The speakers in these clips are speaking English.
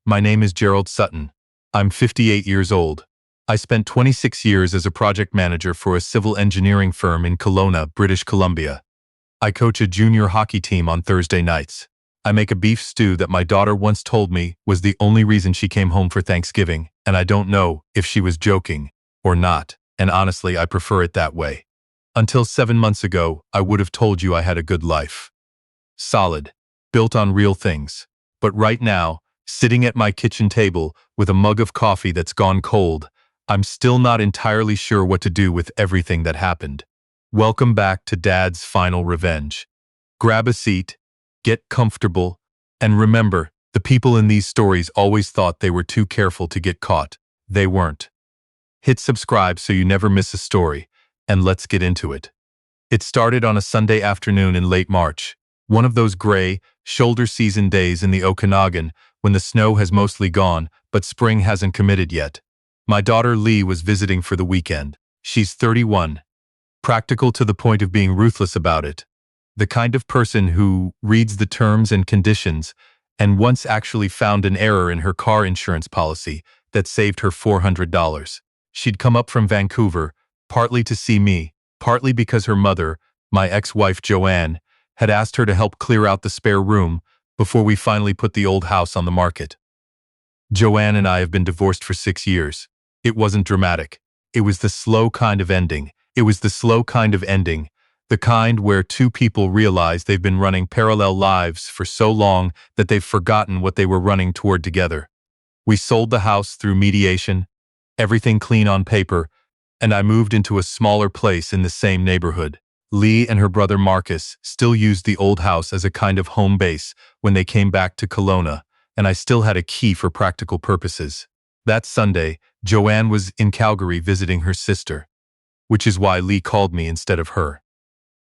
My name is Gerald Sutton. I'm 58 years old. I spent 26 years as a project manager for a civil engineering firm in Kelowna, British Columbia. I coach a junior hockey team on Thursday nights. I make a beef stew that my daughter once told me was the only reason she came home for Thanksgiving, and I don't know if she was joking or not, and honestly, I prefer it that way. Until 7 months ago, I would have told you I had a good life. Solid, built on real things. But right now, sitting at my kitchen table with a mug of coffee that's gone cold, I'm still not entirely sure what to do with everything that happened. Welcome back to Dad's Final Revenge. Grab a seat, get comfortable, and remember, the people in these stories always thought they were too careful to get caught. They weren't. Hit subscribe so you never miss a story, and let's get into it. It started on a Sunday afternoon in late March, one of those gray, shoulder season days in the Okanagan when the snow has mostly gone, but spring hasn't committed yet. My daughter Leigh was visiting for the weekend. She's 31. Practical to the point of being ruthless about it. The kind of person who reads the terms and conditions and once actually found an error in her car insurance policy that saved her $400. She'd come up from Vancouver, partly to see me, partly because her mother, my ex-wife Joanne, had asked her to help clear out the spare room before we finally put the old house on the market. Joanne and I have been divorced for 6 years. It wasn't dramatic. It was the slow kind of ending. The kind where two people realize they've been running parallel lives for so long that they've forgotten what they were running toward together. We sold the house through mediation, everything clean on paper, and I moved into a smaller place in the same neighborhood. Leigh and her brother Marcus still used the old house as a kind of home base when they came back to Kelowna, and I still had a key for practical purposes. That Sunday, Joanne was in Calgary visiting her sister, which is why Leigh called me instead of her.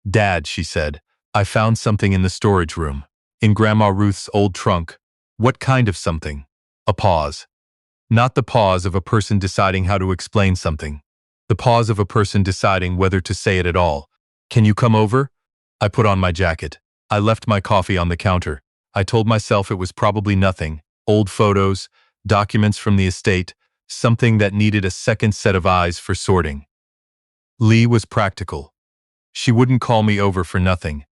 "Dad," she said, "I found something in the storage room. In Grandma Ruth's old trunk." "What kind of something?" A pause. Not the pause of a person deciding how to explain something. The pause of a person deciding whether to say it at all. "Can you come over?" I put on my jacket. I left my coffee on the counter. I told myself it was probably nothing. Old photos, documents from the estate, something that needed a second set of eyes for sorting. Leigh was practical. She wouldn't call me over for nothing.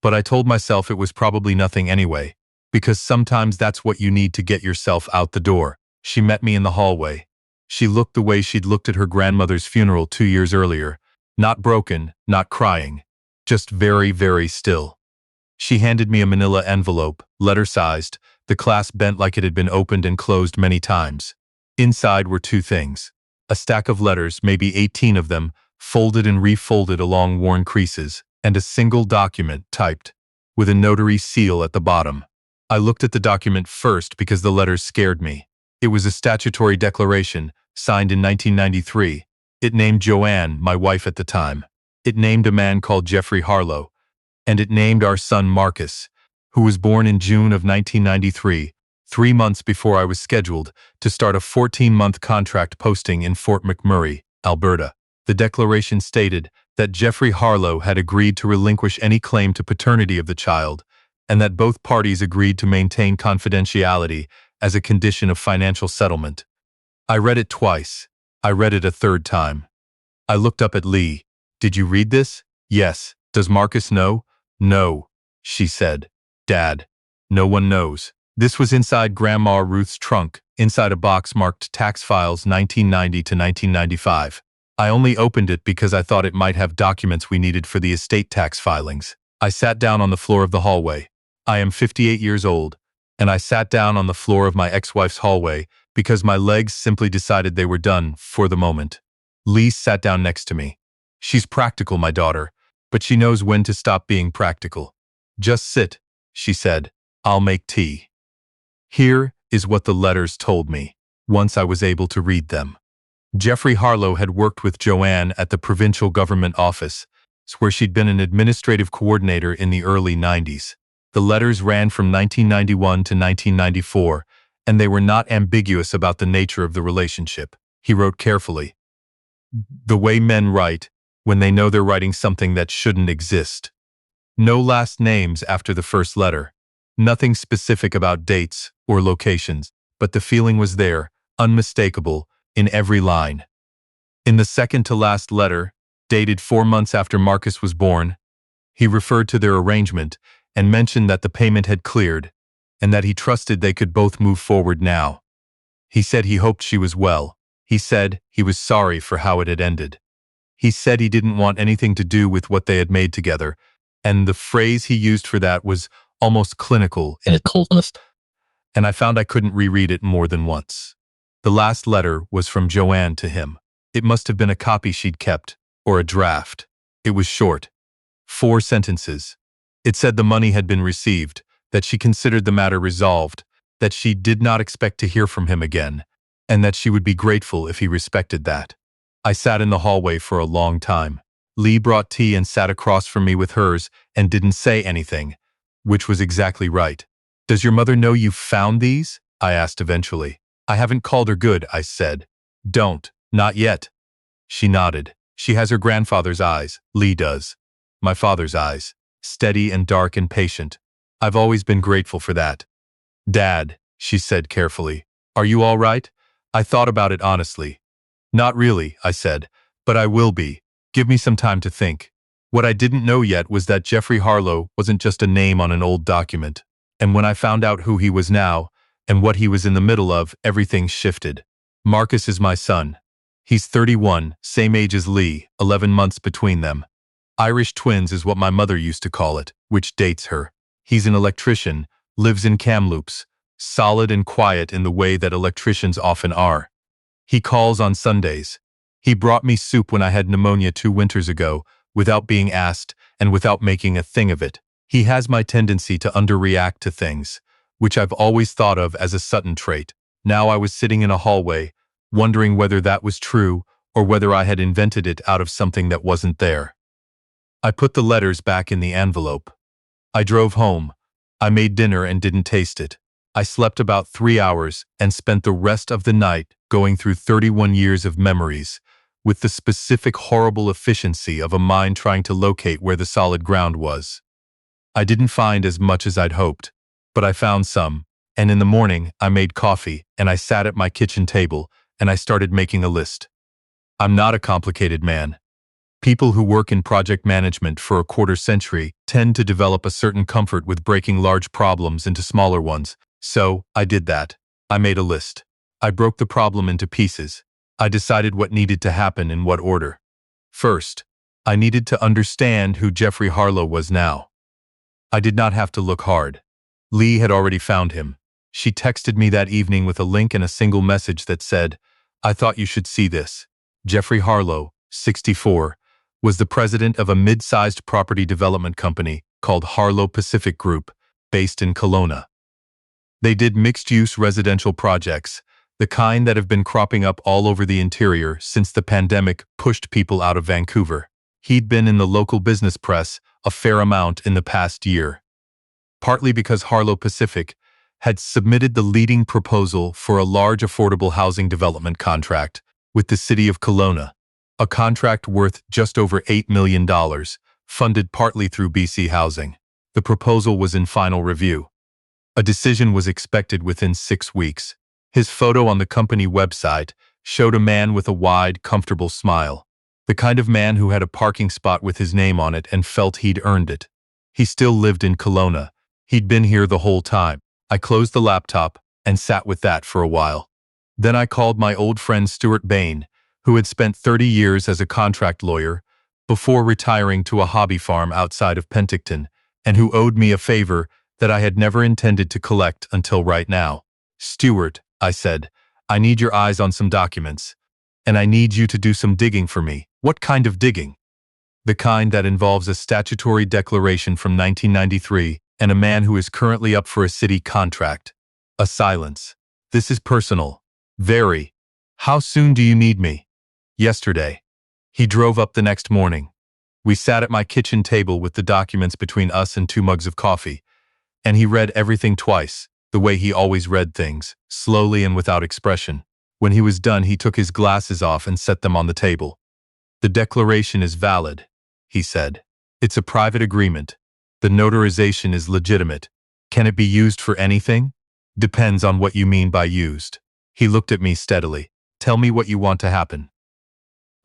But I told myself it was probably nothing anyway, because sometimes that's what you need to get yourself out the door. She met me in the hallway. She looked the way she'd looked at her grandmother's funeral 2 years earlier. Not broken, not crying. Just very, very still. She handed me a manila envelope, letter-sized, the clasp bent like it had been opened and closed many times. Inside were 2 things. A stack of letters, maybe 18 of them, folded and refolded along worn creases, and a single document typed, with a notary seal at the bottom. I looked at the document first because the letters scared me. It was a statutory declaration, signed in 1993. It named Joanne, my wife at the time. It named a man called Jeffrey Harlow. And it named our son Marcus, who was born in June of 1993, 3 months before I was scheduled to start a 14-month contract posting in Fort McMurray, Alberta. The declaration stated that Jeffrey Harlow had agreed to relinquish any claim to paternity of the child, and that both parties agreed to maintain confidentiality as a condition of financial settlement. I read it twice. I read it a third time. I looked up at Leigh. "Did you read this?" "Yes." "Does Marcus know?" "No," she said. "Dad, no one knows." This was inside Grandma Ruth's trunk, inside a box marked Tax Files 1990 to 1995. I only opened it because I thought it might have documents we needed for the estate tax filings. I sat down on the floor of the hallway. I am 58 years old, and I sat down on the floor of my ex-wife's hallway because my legs simply decided they were done for the moment. Leigh sat down next to me. She's practical, my daughter, but she knows when to stop being practical. "Just sit," she said. "I'll make tea." Here is what the letters told me, once I was able to read them. Jeffrey Harlow had worked with Joanne at the provincial government office, where she'd been an administrative coordinator in the early 90s. The letters ran from 1991 to 1994, and they were not ambiguous about the nature of the relationship. He wrote carefully. The way men write when they know they're writing something that shouldn't exist. No last names after the first letter. Nothing specific about dates or locations. but the feeling was there, unmistakable, in every line. In the second-to-last letter, dated 4 months after Marcus was born, he referred to their arrangement and mentioned that the payment had cleared, and that he trusted they could both move forward now. He said he hoped she was well. He said he was sorry for how it had ended. He said he didn't want anything to do with what they had made together, and the phrase he used for that was almost clinical in its coldness, and I found I couldn't reread it more than once. The last letter was from Joanne to him. It must have been a copy she'd kept, or a draft. It was short. 4 sentences. It said the money had been received, that she considered the matter resolved, that she did not expect to hear from him again, and that she would be grateful if he respected that. I sat in the hallway for a long time. Leigh brought tea and sat across from me with hers and didn't say anything, which was exactly right. "Does your mother know you've found these?" I asked eventually. "I haven't called her good," I said. "Don't, not yet." She nodded. "She has her grandfather's eyes, Leigh does. My father's eyes, steady and dark and patient. I've always been grateful for that." "Dad," she said carefully, "are you all right?" I thought about it honestly. "Not really," I said, "but I will be. Give me some time to think." What I didn't know yet was that Jeffrey Harlow wasn't just a name on an old document. And when I found out who he was now, and what he was in the middle of, everything shifted. Marcus is my son. He's 31, same age as Leigh, 11 months between them. Irish twins is what my mother used to call it, which dates her. He's an electrician, lives in Kamloops, solid and quiet in the way that electricians often are. He calls on Sundays. He brought me soup when I had pneumonia 2 winters ago, without being asked and without making a thing of it. He has my tendency to underreact to things, which I've always thought of as a Sutton trait. Now I was sitting in a hallway, wondering whether that was true or whether I had invented it out of something that wasn't there. I put the letters back in the envelope. I drove home. I made dinner and didn't taste it. I slept about 3 hours and spent the rest of the night going through 31 years of memories, with the specific horrible efficiency of a mind trying to locate where the solid ground was. I didn't find as much as I'd hoped, but I found some, and in the morning I made coffee and I sat at my kitchen table and I started making a list. I'm not a complicated man. People who work in project management for a quarter century tend to develop a certain comfort with breaking large problems into smaller ones, so I did that. I made a list. I broke the problem into pieces. I decided what needed to happen in what order. First, I needed to understand who Jeffrey Harlow was now. I did not have to look hard. Leigh had already found him. She texted me that evening with a link and a single message that said, "I thought you should see this." Jeffrey Harlow, 64, was the president of a mid-sized property development company called Harlow Pacific Group, based in Kelowna. They did mixed-use residential projects, the kind that have been cropping up all over the interior since the pandemic pushed people out of Vancouver. He'd been in the local business press a fair amount in the past year, partly because Harlow Pacific had submitted the leading proposal for a large affordable housing development contract with the city of Kelowna, a contract worth just over $8 million, funded partly through BC Housing. The proposal was in final review. A decision was expected within 6 weeks. His photo on the company website showed a man with a wide, comfortable smile, the kind of man who had a parking spot with his name on it and felt he'd earned it. He still lived in Kelowna. He'd been here the whole time. I closed the laptop and sat with that for a while. Then I called my old friend Stuart Bain, who had spent 30 years as a contract lawyer before retiring to a hobby farm outside of Penticton, and who owed me a favor that I had never intended to collect until right now. "Stuart," I said, "I need your eyes on some documents, and I need you to do some digging for me." "What kind of digging?" "The kind that involves a statutory declaration from 1993 and a man who is currently up for a city contract." A silence. "This is personal." "Very. How soon do you need me?" "Yesterday." He drove up the next morning. We sat at my kitchen table with the documents between us and 2 mugs of coffee, and he read everything twice, the way he always read things, slowly and without expression. When he was done, he took his glasses off and set them on the table. "The declaration is valid," he said. "It's a private agreement. The notarization is legitimate. Can it be used for anything?" Depends on what you mean by used. He looked at me steadily. Tell me what you want to happen.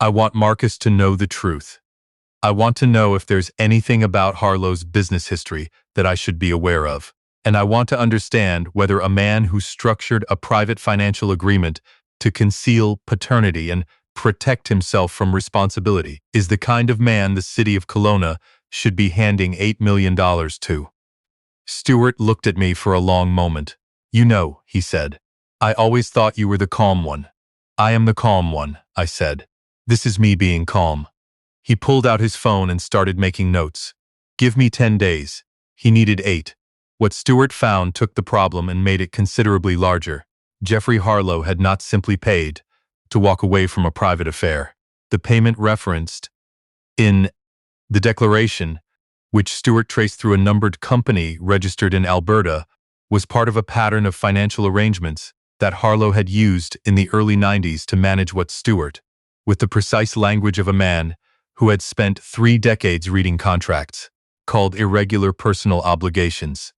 I want Marcus to know the truth. I want to know if there's anything about Harlow's business history that I should be aware of. And I want to understand whether a man who structured a private financial agreement to conceal paternity and protect himself from responsibility is the kind of man the city of Kelowna should be handing $8 million to. Stuart looked at me for a long moment. You know, he said, I always thought you were the calm one. I am the calm one, I said. This is me being calm. He pulled out his phone and started making notes. Give me 10 days. He needed 8. What Stuart found took the problem and made it considerably larger. Jeffrey Harlow had not simply paid to walk away from a private affair. The payment referenced in the declaration, which Stuart traced through a numbered company registered in Alberta, was part of a pattern of financial arrangements that Harlow had used in the early 90s to manage what Stuart, with the precise language of a man who had spent 3 decades reading contracts, called irregular personal obligations.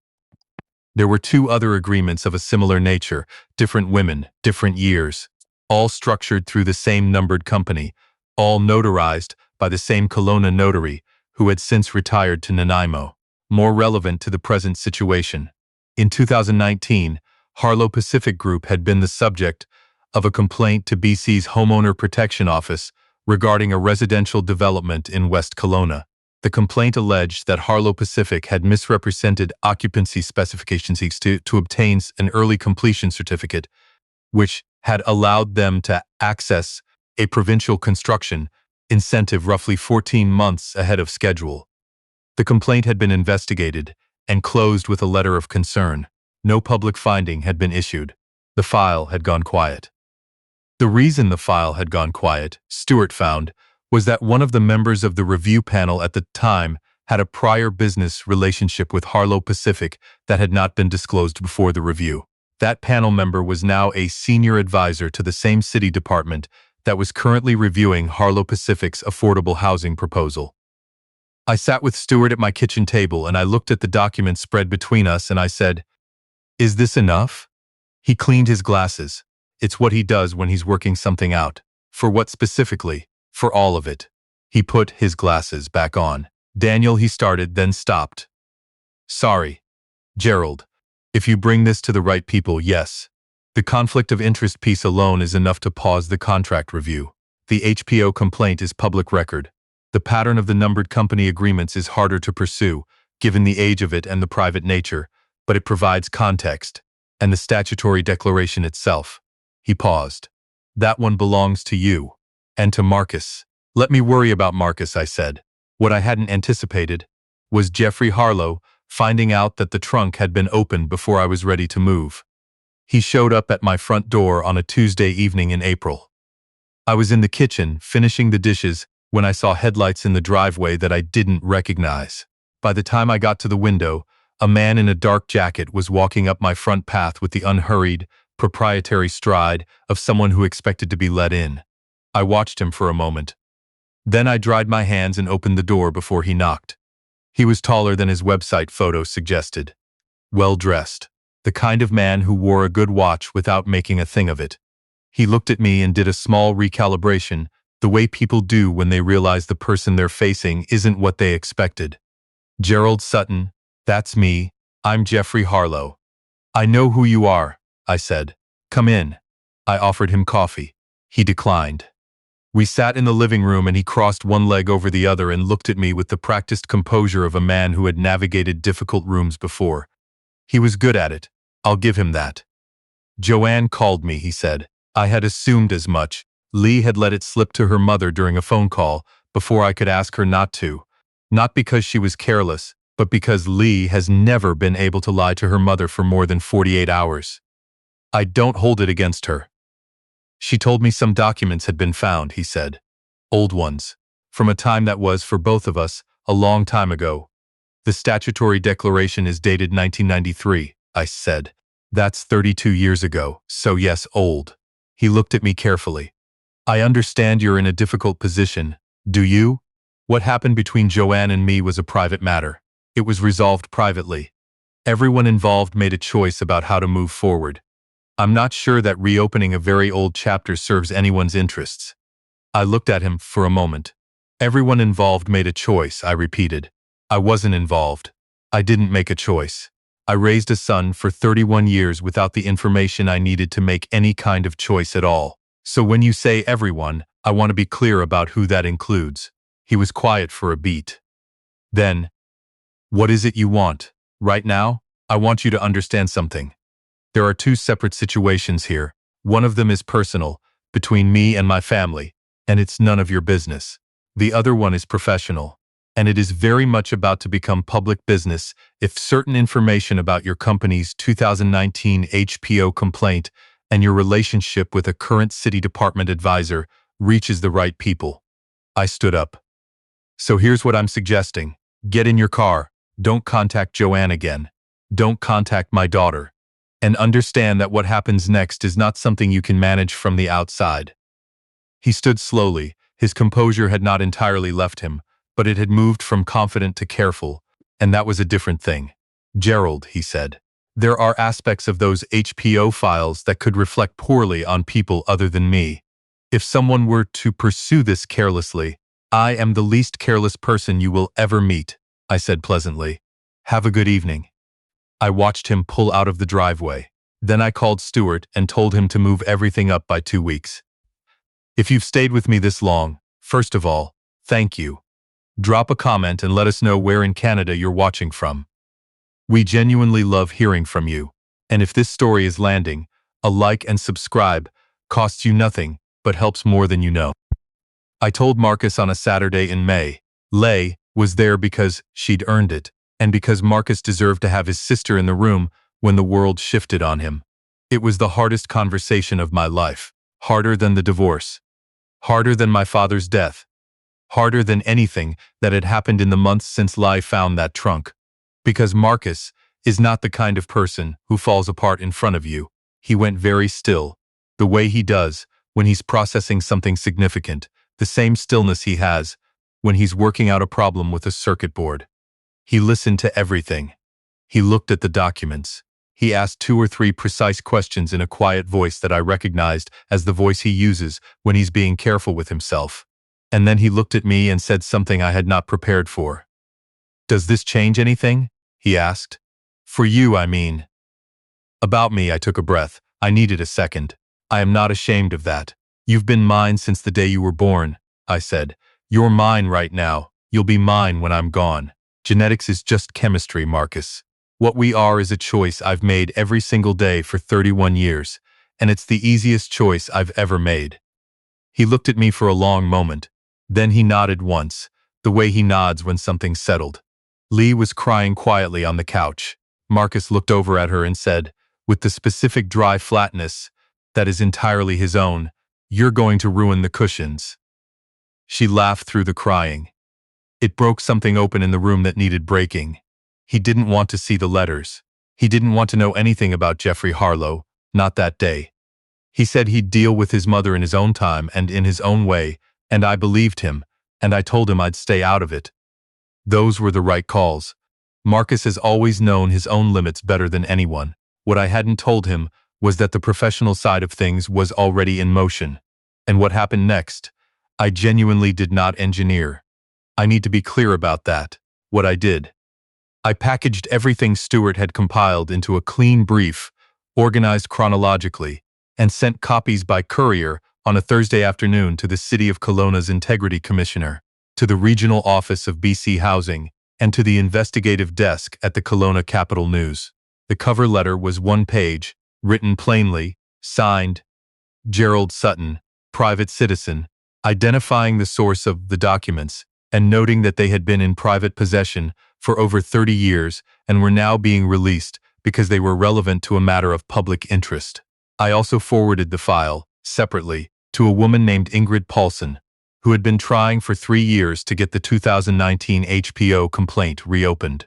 There were 2 other agreements of a similar nature, different women, different years, all structured through the same numbered company, all notarized by the same Kelowna notary who had since retired to Nanaimo. More relevant to the present situation. In 2019, Harlow Pacific Group had been the subject of a complaint to BC's Homeowner Protection Office regarding a residential development in West Kelowna. The complaint alleged that Harlow Pacific had misrepresented occupancy specifications to obtain an early completion certificate, which had allowed them to access a provincial construction incentive roughly 14 months ahead of schedule. The complaint had been investigated and closed with a letter of concern. No public finding had been issued. The file had gone quiet. The reason the file had gone quiet, Stuart found, was that one of the members of the review panel at the time had a prior business relationship with Harlow Pacific that had not been disclosed before the review. That panel member was now a senior advisor to the same city department that was currently reviewing Harlow Pacific's affordable housing proposal. I sat with Stuart at my kitchen table and I looked at the document spread between us and I said, "Is this enough?" He cleaned his glasses. It's what he does when he's working something out. For what specifically? For all of it. He put his glasses back on. Daniel, he started, then stopped. Sorry, Gerald. If you bring this to the right people, yes. The conflict of interest piece alone is enough to pause the contract review. The HPO complaint is public record. The pattern of the numbered company agreements is harder to pursue, given the age of it and the private nature, but it provides context, and the statutory declaration itself. He paused. That one belongs to you. And to Marcus. Let me worry about Marcus, I said. What I hadn't anticipated was Jeffrey Harlow finding out that the trunk had been opened before I was ready to move. He showed up at my front door on a Tuesday evening in April. I was in the kitchen, finishing the dishes, when I saw headlights in the driveway that I didn't recognize. By the time I got to the window, a man in a dark jacket was walking up my front path with the unhurried, proprietary stride of someone who expected to be let in. I watched him for a moment. Then I dried my hands and opened the door before he knocked. He was taller than his website photo suggested. Well-dressed. The kind of man who wore a good watch without making a thing of it. He looked at me and did a small recalibration, the way people do when they realize the person they're facing isn't what they expected. Gerald Sutton, that's me. I'm Jeffrey Harlow. I know who you are, I said. Come in. I offered him coffee. He declined. We sat in the living room and he crossed one leg over the other and looked at me with the practiced composure of a man who had navigated difficult rooms before. He was good at it. I'll give him that. Joanne called me, he said. I had assumed as much. Leigh had let it slip to her mother during a phone call before I could ask her not to. Not because she was careless, but because Leigh has never been able to lie to her mother for more than 48 hours. I don't hold it against her. She told me some documents had been found, he said. Old ones. From a time that was, for both of us, a long time ago. The statutory declaration is dated 1993, I said. That's 32 years ago, so yes, old. He looked at me carefully. I understand you're in a difficult position. Do you? What happened between Joanne and me was a private matter. It was resolved privately. Everyone involved made a choice about how to move forward. I'm not sure that reopening a very old chapter serves anyone's interests. I looked at him for a moment. Everyone involved made a choice, I repeated. I wasn't involved. I didn't make a choice. I raised a son for 31 years without the information I needed to make any kind of choice at all. So when you say everyone, I want to be clear about who that includes. He was quiet for a beat. Then, what is it you want? Right now, I want you to understand something. There are two separate situations here. One of them is personal, between me and my family, and it's none of your business. The other one is professional, and it is very much about to become public business if certain information about your company's 2019 HPO complaint and your relationship with a current city department advisor reaches the right people. I stood up. So here's what I'm suggesting. Get in your car. Don't contact Joanne again. Don't contact my daughter. And understand that what happens next is not something you can manage from the outside. He stood slowly. His composure had not entirely left him, but it had moved from confident to careful, and that was a different thing. Gerald, he said, there are aspects of those HPO files that could reflect poorly on people other than me. If someone were to pursue this carelessly, I am the least careless person you will ever meet, I said pleasantly. Have a good evening. I watched him pull out of the driveway. Then I called Stuart and told him to move everything up by 2 weeks. If you've stayed with me this long, first of all, thank you. Drop a comment and let us know where in Canada you're watching from. We genuinely love hearing from you. And if this story is landing, a like and subscribe costs you nothing, but helps more than you know. I told Marcus on a Saturday in May. Leigh was there because she'd earned it, and because Marcus deserved to have his sister in the room when the world shifted on him. It was the hardest conversation of my life. Harder than the divorce. Harder than my father's death. Harder than anything that had happened in the months since Leigh found that trunk. Because Marcus is not the kind of person who falls apart in front of you. He went very still, the way he does when he's processing something significant, the same stillness he has when he's working out a problem with a circuit board. He listened to everything. He looked at the documents. He asked 2 or 3 precise questions in a quiet voice that I recognized as the voice he uses when he's being careful with himself. And then he looked at me and said something I had not prepared for. Does this change anything? He asked. For you, I mean. About me, I took a breath. I needed a second. I am not ashamed of that. You've been mine since the day you were born, I said. You're mine right now. You'll be mine when I'm gone. Genetics is just chemistry, Marcus. What we are is a choice I've made every single day for 31 years, and it's the easiest choice I've ever made. He looked at me for a long moment. Then he nodded once, the way he nods when something's settled. Leigh was crying quietly on the couch. Marcus looked over at her and said, with the specific dry flatness that is entirely his own, "You're going to ruin the cushions." She laughed through the crying. It broke something open in the room that needed breaking. He didn't want to see the letters. He didn't want to know anything about Jeffrey Harlow, not that day. He said he'd deal with his mother in his own time and in his own way, and I believed him, and I told him I'd stay out of it. Those were the right calls. Marcus has always known his own limits better than anyone. What I hadn't told him was that the professional side of things was already in motion. And what happened next, I genuinely did not engineer. I need to be clear about that. What I did. I packaged everything Stuart had compiled into a clean brief, organized chronologically, and sent copies by courier on a Thursday afternoon to the City of Kelowna's Integrity Commissioner, to the Regional Office of BC Housing, and to the investigative desk at the Kelowna Capital News. The cover letter was 1 page, written plainly, signed, Gerald Sutton, private citizen, identifying the source of the documents and noting that they had been in private possession for over 30 years and were now being released because they were relevant to a matter of public interest. I also forwarded the file, separately, to a woman named Ingrid Paulson, who had been trying for 3 years to get the 2019 HPO complaint reopened.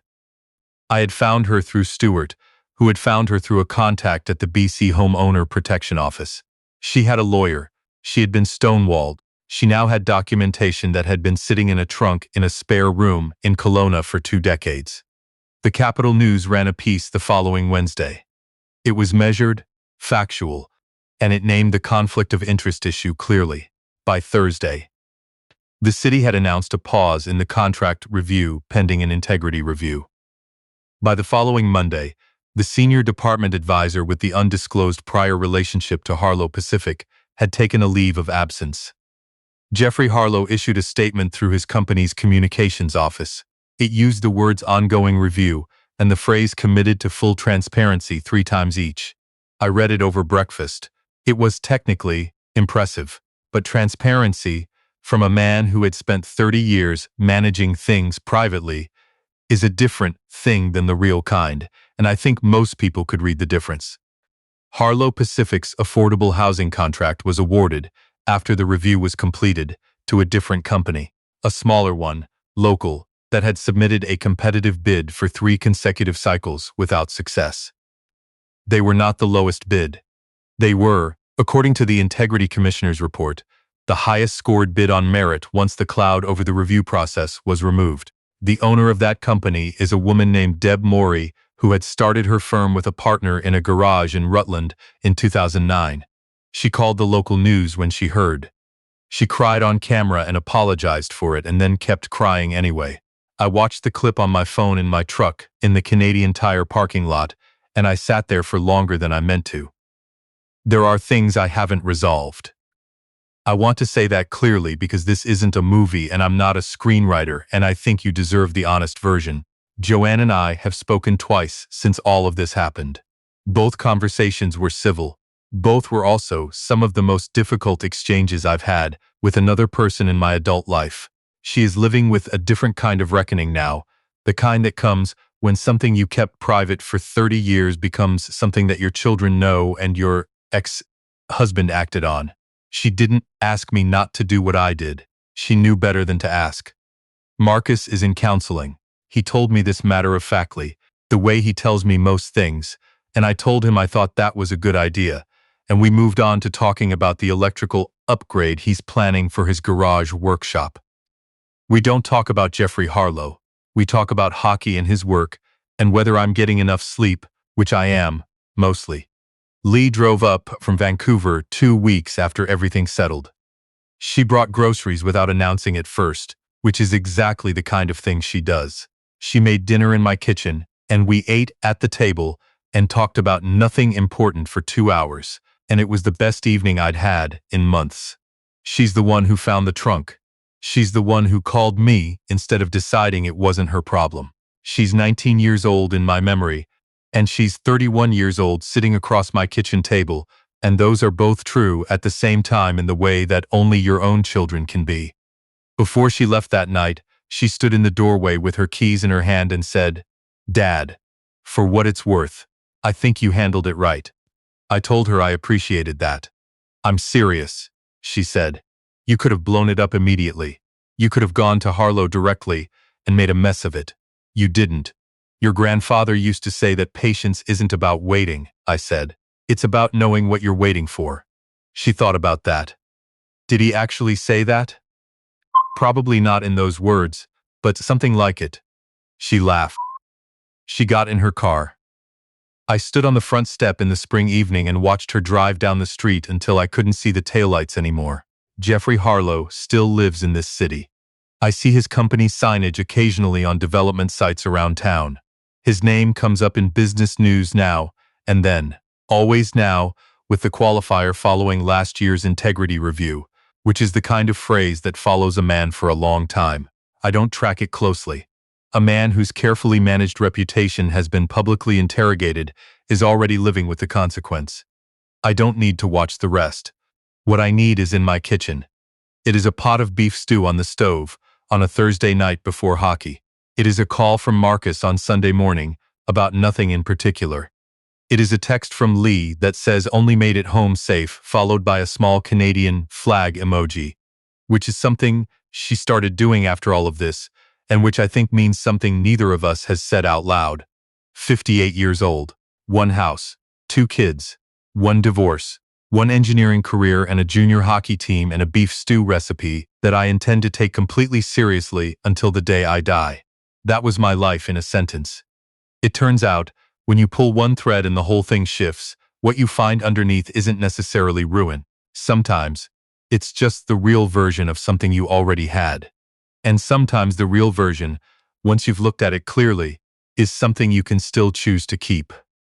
I had found her through Stuart, who had found her through a contact at the BC Homeowner Protection Office. She had a lawyer. She had been stonewalled. She now had documentation that had been sitting in a trunk in a spare room in Kelowna for 2 decades. The Capital News ran a piece the following Wednesday. It was measured, factual, and it named the conflict of interest issue clearly. By Thursday, the city had announced a pause in the contract review pending an integrity review. By the following Monday, the senior department advisor with the undisclosed prior relationship to Harlow Pacific had taken a leave of absence. Jeffrey Harlow issued a statement through his company's communications office. It used the words ongoing review and the phrase committed to full transparency 3 times each. I read it over breakfast. It was technically impressive, but transparency, from a man who had spent 30 years managing things privately, is a different thing than the real kind, and I think most people could read the difference. Harlow Pacific's affordable housing contract was awarded, after the review was completed, to a different company, a smaller one, local, that had submitted a competitive bid for 3 consecutive cycles without success. They were not the lowest bid. They were, according to the Integrity Commissioner's report, the highest scored bid on merit once the cloud over the review process was removed. The owner of that company is a woman named Deb Morey, who had started her firm with a partner in a garage in Rutland in 2009. She called the local news when she heard. She cried on camera and apologized for it and then kept crying anyway. I watched the clip on my phone in my truck in the Canadian Tire parking lot, and I sat there for longer than I meant to. There are things I haven't resolved. I want to say that clearly because this isn't a movie and I'm not a screenwriter, and I think you deserve the honest version. Joanne and I have spoken twice since all of this happened. Both conversations were civil. Both were also some of the most difficult exchanges I've had with another person in my adult life. She is living with a different kind of reckoning now, the kind that comes when something you kept private for 30 years becomes something that your children know and your ex-husband acted on. She didn't ask me not to do what I did. She knew better than to ask. Marcus is in counseling. He told me this matter-of-factly, the way he tells me most things, and I told him I thought that was a good idea, and we moved on to talking about the electrical upgrade he's planning for his garage workshop. We don't talk about Jeffrey Harlow. We talk about hockey and his work, and whether I'm getting enough sleep, which I am, mostly. Leigh drove up from Vancouver 2 weeks after everything settled. She brought groceries without announcing it first, which is exactly the kind of thing she does. She made dinner in my kitchen, and we ate at the table and talked about nothing important for 2 hours, and it was the best evening I'd had in months. She's the one who found the trunk. She's the one who called me instead of deciding it wasn't her problem. She's 19 years old in my memory, and she's 31 years old sitting across my kitchen table, and those are both true at the same time in the way that only your own children can be. Before she left that night, she stood in the doorway with her keys in her hand and said, "Dad, for what it's worth, I think you handled it right." I told her I appreciated that. "I'm serious," she said. "You could have blown it up immediately. You could have gone to Harlow directly and made a mess of it. You didn't. Your grandfather used to say that patience isn't about waiting," I said. "It's about knowing what you're waiting for." She thought about that. Did he actually say that? Probably not in those words, but something like it. She laughed. She got in her car. I stood on the front step in the spring evening and watched her drive down the street until I couldn't see the taillights anymore. Jeffrey Harlow still lives in this city. I see his company's signage occasionally on development sites around town. His name comes up in business news now and then, always now, with the qualifier following last year's integrity review, which is the kind of phrase that follows a man for a long time. I don't track it closely. A man whose carefully managed reputation has been publicly interrogated is already living with the consequence. I don't need to watch the rest. What I need is in my kitchen. It is a pot of beef stew on the stove on a Thursday night before hockey. It is a call from Marcus on Sunday morning about nothing in particular. It is a text from Leigh that says only made it home safe, followed by a small Canadian flag emoji, which is something she started doing after all of this, and which I think means something neither of us has said out loud. 58 years old, 1 house, 2 kids, 1 divorce, 1 engineering career and a junior hockey team, and a beef stew recipe that I intend to take completely seriously until the day I die. That was my life in a sentence. It turns out, when you pull one thread and the whole thing shifts, what you find underneath isn't necessarily ruin. Sometimes, it's just the real version of something you already had. And sometimes the real version, once you've looked at it clearly, is something you can still choose to keep.